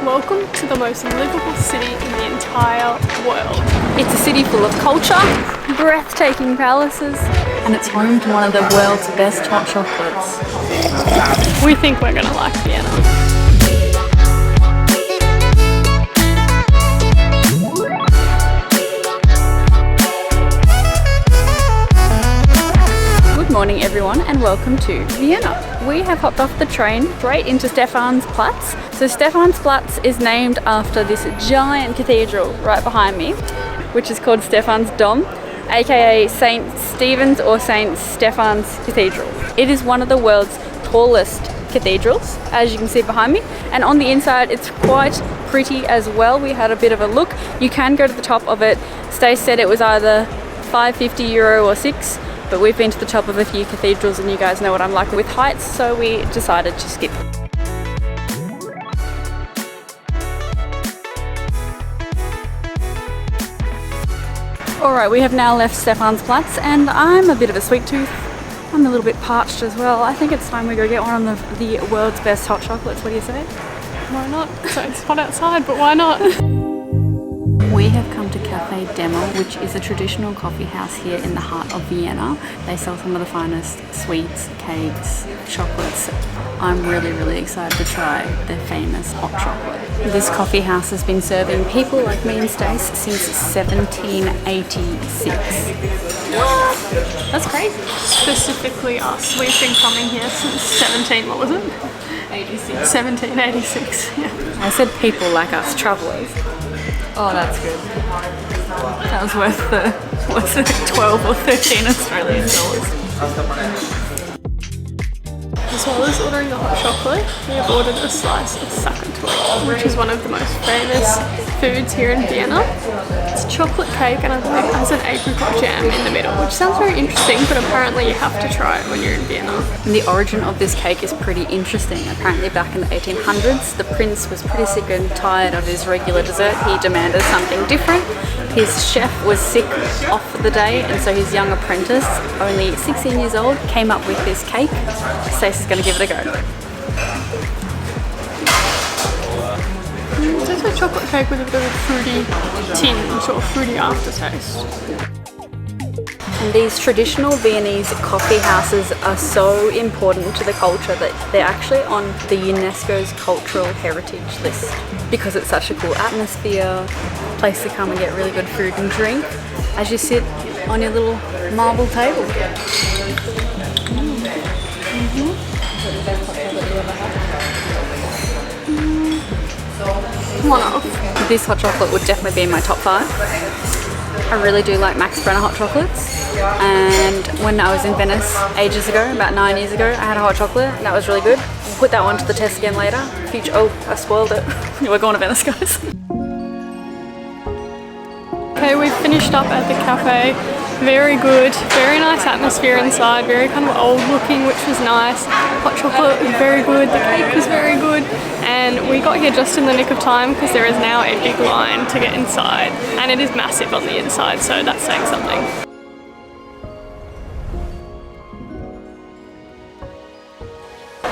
Welcome to the most livable city in the entire world. It's a city full of culture, breathtaking palaces, and it's home to one of the world's best hot chocolates. We think we're gonna like Vienna. Good morning everyone and welcome to Vienna. We have hopped off the train straight into Stephansplatz. So Stephansplatz is named after this giant cathedral right behind me, which is called Stephan's Dom, aka St. Stephen's or St. Stephan's Cathedral. It is one of the world's tallest cathedrals, as you can see behind me, and on the inside it's quite pretty as well. We had a bit of a look. You can go to the top of it. Stacey said it was either €5.50 or €6, but we've been to the top of a few cathedrals and you guys know what I'm like with heights, so we decided to skip. Alright, we have now left Stephansplatz and I'm a bit of a sweet tooth. I'm a little bit parched as well. I think it's time we go get one of the world's best hot chocolates. What do you say? Why not? So it's hot outside, but why not? We have come to Cafe Demel, which is a traditional coffee house here in the heart of Vienna. They sell some of the finest sweets, cakes, chocolates. I'm really excited to try their famous hot chocolate. This coffee house has been serving people like me and Stacey since 1786. That's crazy. Specifically us. We've been coming here since 1786. Yeah. I said people like us, travellers. Oh, that's good. That was worth the, what's it, 12 or 13 Australian dollars. As well as ordering the hot chocolate, we have ordered a slice of sakatoi, which is one of the most famous foods here in Vienna. It's a chocolate cake and I believe it has an apricot jam in the middle, which sounds very interesting, but apparently you have to try it when you're in Vienna. And the origin of this cake is pretty interesting. Apparently back in the 1800s, the prince was pretty sick and tired of his regular dessert. He demanded something different. His chef was sick off for the day, and so his young apprentice, only 16 years old, came up with this cake. Stacey's going to give it a go. It's also a chocolate cake with a bit of a fruity tinge or fruity aftertaste. And these traditional Viennese coffee houses are so important to the culture that they're actually on the UNESCO's cultural heritage list because it's such a cool atmosphere, place to come and get really good food and drink as you sit on your little marble table. This hot chocolate would definitely be in my top 5. I really do like Max Brenner hot chocolates, and when I was in Venice ages ago, about 9 years ago, I had a hot chocolate and that was really good. We'll put that one to the test again later. Oh, I spoiled it. We're going to Venice, guys. Okay, we've finished up at the cafe. Very good, very nice atmosphere inside, very kind of old looking, which was nice. Hot chocolate was very good, the cake was very good, and we got here just in the nick of time because there is now a big line to get inside, and it is massive on the inside, so that's saying something.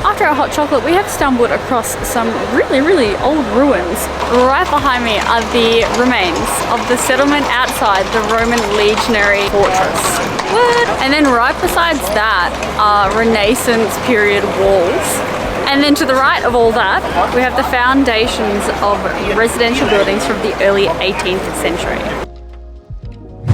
After our hot chocolate, we have stumbled across some really old ruins. Right behind me are the remains of the settlement outside the Roman legionary fortress. What? And then right besides that are Renaissance period walls. And then to the right of all that, we have the foundations of residential buildings from the early 18th century.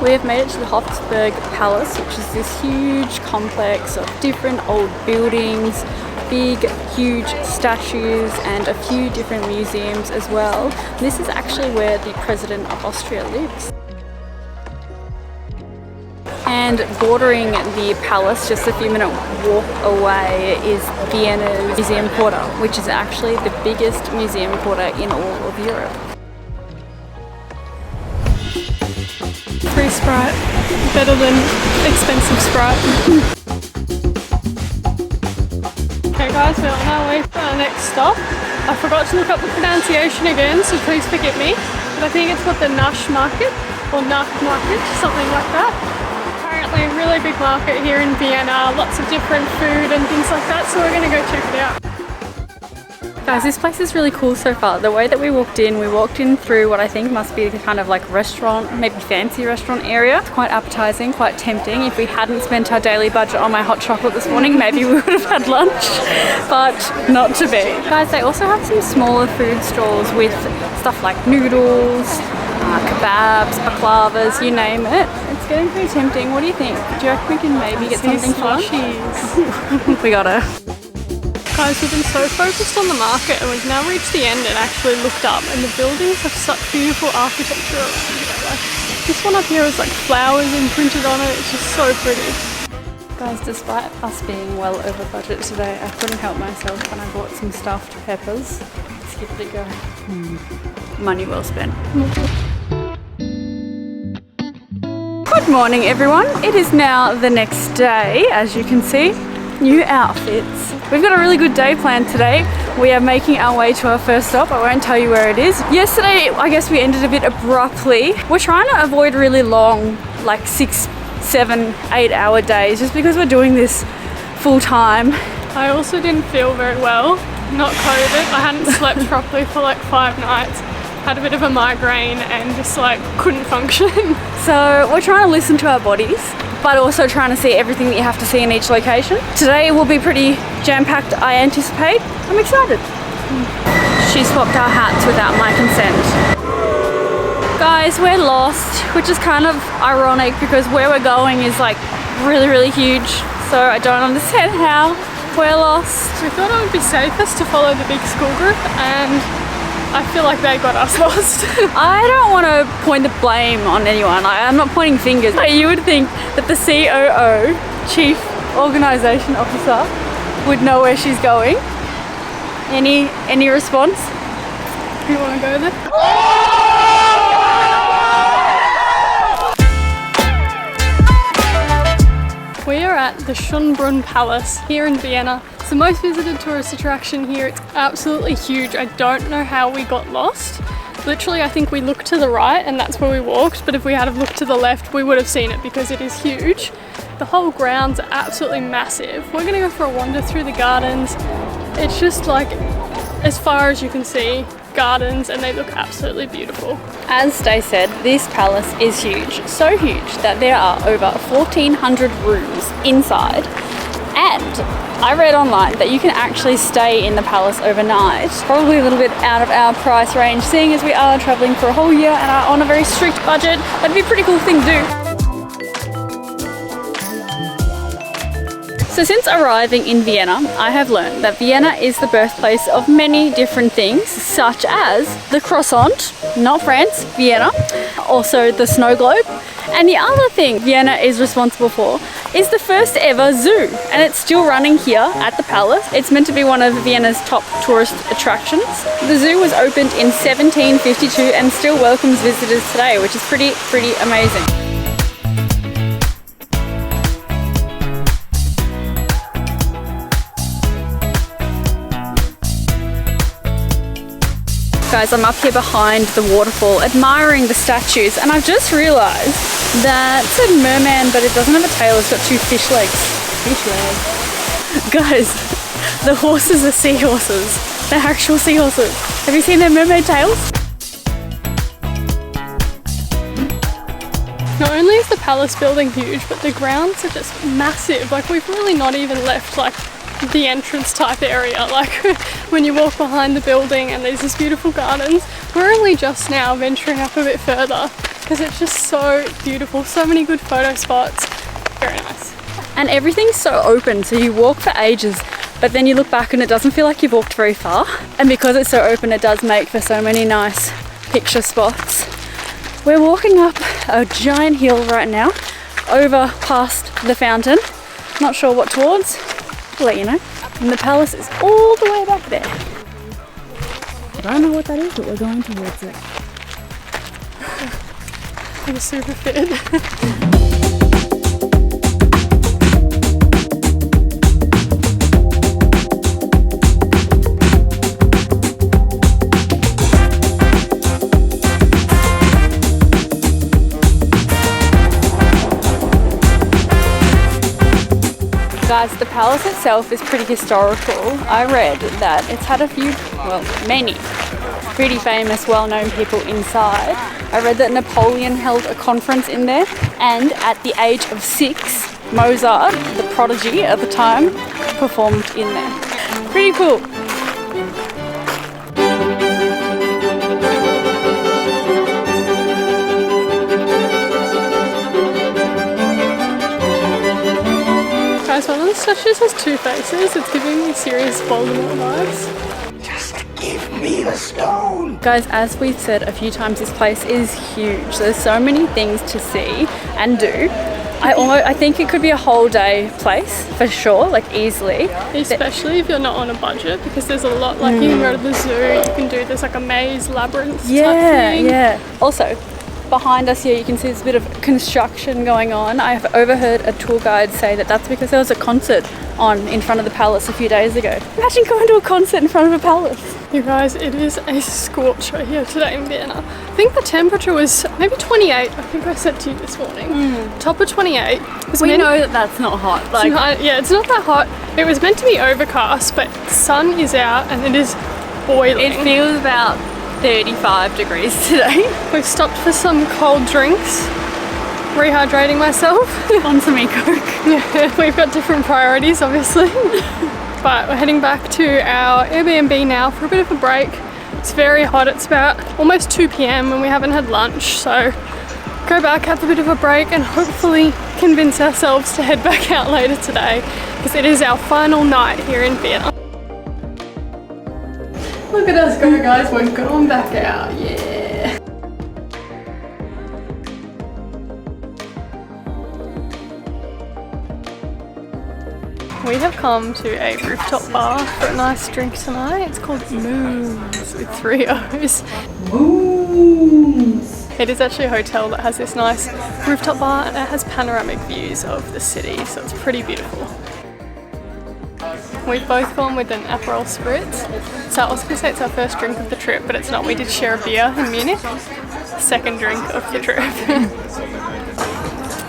We have made it to the Hofburg Palace, which is this huge complex of different old buildings, big, huge statues, and a few different museums as well. This is actually where the President of Austria lives. And bordering the palace, just a few minute walk away, is Vienna's Museum Quarter, which is actually the biggest museum quarter in all of Europe. Free Sprite, better than expensive Sprite. Okay guys, we're on our way for our next stop. I forgot to look up the pronunciation again, so please forgive me. But I think it's called the Naschmarkt or Naschmarkt, something like that. Apparently a really big market here in Vienna, lots of different food and things like that, so we're going to go check it out. Guys, this place is really cool so far. The way that we walked in through what I think must be the kind of like restaurant, maybe fancy restaurant area. It's quite appetizing, quite tempting. If we hadn't spent our daily budget on my hot chocolate this morning, maybe we would have had lunch, but not to be. Guys, they also have some smaller food stalls with stuff like noodles, kebabs, baklavas, you name it. It's getting pretty tempting. What do you think? Do you reckon we can maybe get something for lunch? We gotta. Guys, we've been so focused on the market and we've now reached the end and actually looked up, and the buildings have such beautiful architecture around here. Like, this one up here is like flowers imprinted on it. It's just so pretty. Guys, despite us being well over budget today, I couldn't help myself when I bought some stuffed peppers. Let's give it a go. Money well spent. Good morning, everyone. It is now the next day, as you can see. New outfits. We've got a really good day planned today. We are making our way to our first stop. I won't tell you where it is. Yesterday, I guess we ended a bit abruptly. We're trying to avoid really long, like 6, 7, 8 hour days, just because we're doing this full time. I also didn't feel very well. Not COVID. I hadn't slept properly for like 5 nights. Had a bit of a migraine and just like couldn't function. So we're trying to listen to our bodies, but also trying to see everything that you have to see in each location. Today will be pretty jam-packed, I anticipate. I'm excited. She swapped our hats without my consent. Guys, we're lost, which is kind of ironic because where we're going is like really, really huge. So I don't understand how we're lost. We thought it would be safest to follow the big school group, and I feel like they got us lost. I don't want to point the blame on anyone. I'm not pointing fingers. But you would think that the COO, Chief Organisation Officer, would know where she's going. Any response? You want to go there? We are at the Schonbrunn Palace here in Vienna. It's the most visited tourist attraction here. It's absolutely huge. I don't know how we got lost. Literally, I think we looked to the right and that's where we walked, but if we had have looked to the left, we would have seen it because it is huge. The whole grounds are absolutely massive. We're gonna go for a wander through the gardens. It's just like, as far as you can see, gardens, and they look absolutely beautiful. As Stacey said, this palace is huge. So huge that there are over 1,400 rooms inside. And I read online that you can actually stay in the palace overnight. Probably a little bit out of our price range, seeing as we are traveling for a whole year and are on a very strict budget. That'd be a pretty cool thing to do. So since arriving in Vienna, I have learned that Vienna is the birthplace of many different things, such as the croissant, not France, Vienna, also the snow globe. And the other thing Vienna is responsible for is the first ever zoo, and it's still running here at the palace. It's meant to be one of Vienna's top tourist attractions. The zoo was opened in 1752 and still welcomes visitors today, which is pretty amazing. Guys, I'm up here behind the waterfall admiring the statues, and I've just realised that it's a merman, but it doesn't have a tail, it's got 2 fish legs. Fish legs. Guys, the horses are seahorses. They're actual seahorses. Have you seen their mermaid tails? Not only is the palace building huge, but the grounds are just massive. Like, we've really not even left like the entrance type area, like when you walk behind the building and there's this beautiful gardens. We're only just now venturing up a bit further because it's just so beautiful, so many good photo spots. Very nice. And everything's so open, so you walk for ages, but then you look back and it doesn't feel like you've walked very far. And because it's so open, it does make for so many nice picture spots. We're walking up a giant hill right now, over past the fountain. Not sure what towards. I'll let you know. And the palace is all the way back there. I don't know what that is, but we're going towards it. I'm super fit. Guys, the palace itself is pretty historical. I read that it's had a few, well, many pretty famous, well-known people inside. I read that Napoleon held a conference in there, and at the age of 6, Mozart, the prodigy at the time, performed in there. Pretty cool. Guys, one of the statues has 2 faces. It's giving me serious Voldemort vibes. Just give me the stone. Guys, as we've said a few times, this place is huge. There's so many things to see and do. I think it could be a whole day place for sure, like easily. Especially if you're not on a budget, because there's a lot, like you can go to the zoo, you can do, there's like a maze, labyrinth type thing. Yeah. Also, behind us here you can see there's a bit of construction going on. I have overheard a tour guide say that that's because there was a concert on in front of the palace a few days ago. Imagine going to a concert in front of a palace. You guys, it is a scorcher here today in Vienna. I think the temperature was maybe 28. I think I said to you this morning. Top of 28. We know that that's not hot. Like, it's not that hot. It was meant to be overcast, but sun is out and it is boiling. it feels about 35 degrees today. We've stopped for some cold drinks, rehydrating myself. On some Coke. Yeah, we've got different priorities, obviously. But we're heading back to our Airbnb now for a bit of a break. It's very hot. It's about almost 2 p.m. and we haven't had lunch, so go back, have a bit of a break, and hopefully convince ourselves to head back out later today, because it is our final night here in Vienna. Look at us go, guys. We're going back out. Yeah. We have come to a rooftop bar for a nice drink tonight. It's called Moons with 3 O's. Moons! It is actually a hotel that has this nice rooftop bar and it has panoramic views of the city, so it's pretty beautiful. We've both gone with an Aperol Spritz. So I was going to say it's our first drink of the trip, but it's not. We did share a beer in Munich. Second drink of the trip.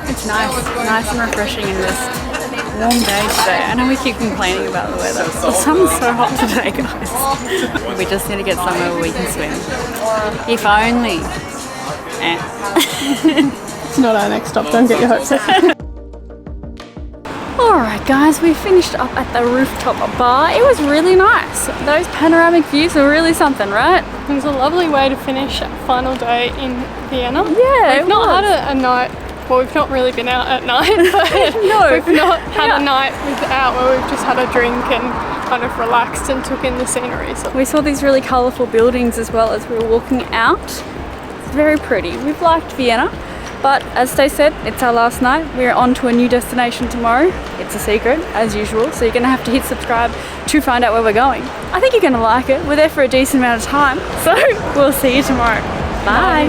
It's nice and refreshing in this warm day today. I know we keep complaining about the weather. The sun's so hot today, guys. We just need to get somewhere where we can swim. If only. It's not our next stop, don't get your hopes up. Alright guys, we finished up at the rooftop bar. It was really nice. Those panoramic views are really something, right? It was a lovely way to finish our final day in Vienna. Yeah, We've not had a night. Well, we've not really been out at night, but No. we've not had a night without where we've just had a drink and kind of relaxed and took in the scenery. So We saw these really colourful buildings as well as we were walking out. It's very pretty. We've liked Vienna, but as Stacey said, it's our last night. We're on to a new destination tomorrow. It's a secret, as usual, so you're going to have to hit subscribe to find out where we're going. I think you're going to like it. We're there for a decent amount of time, so we'll see you tomorrow. Bye.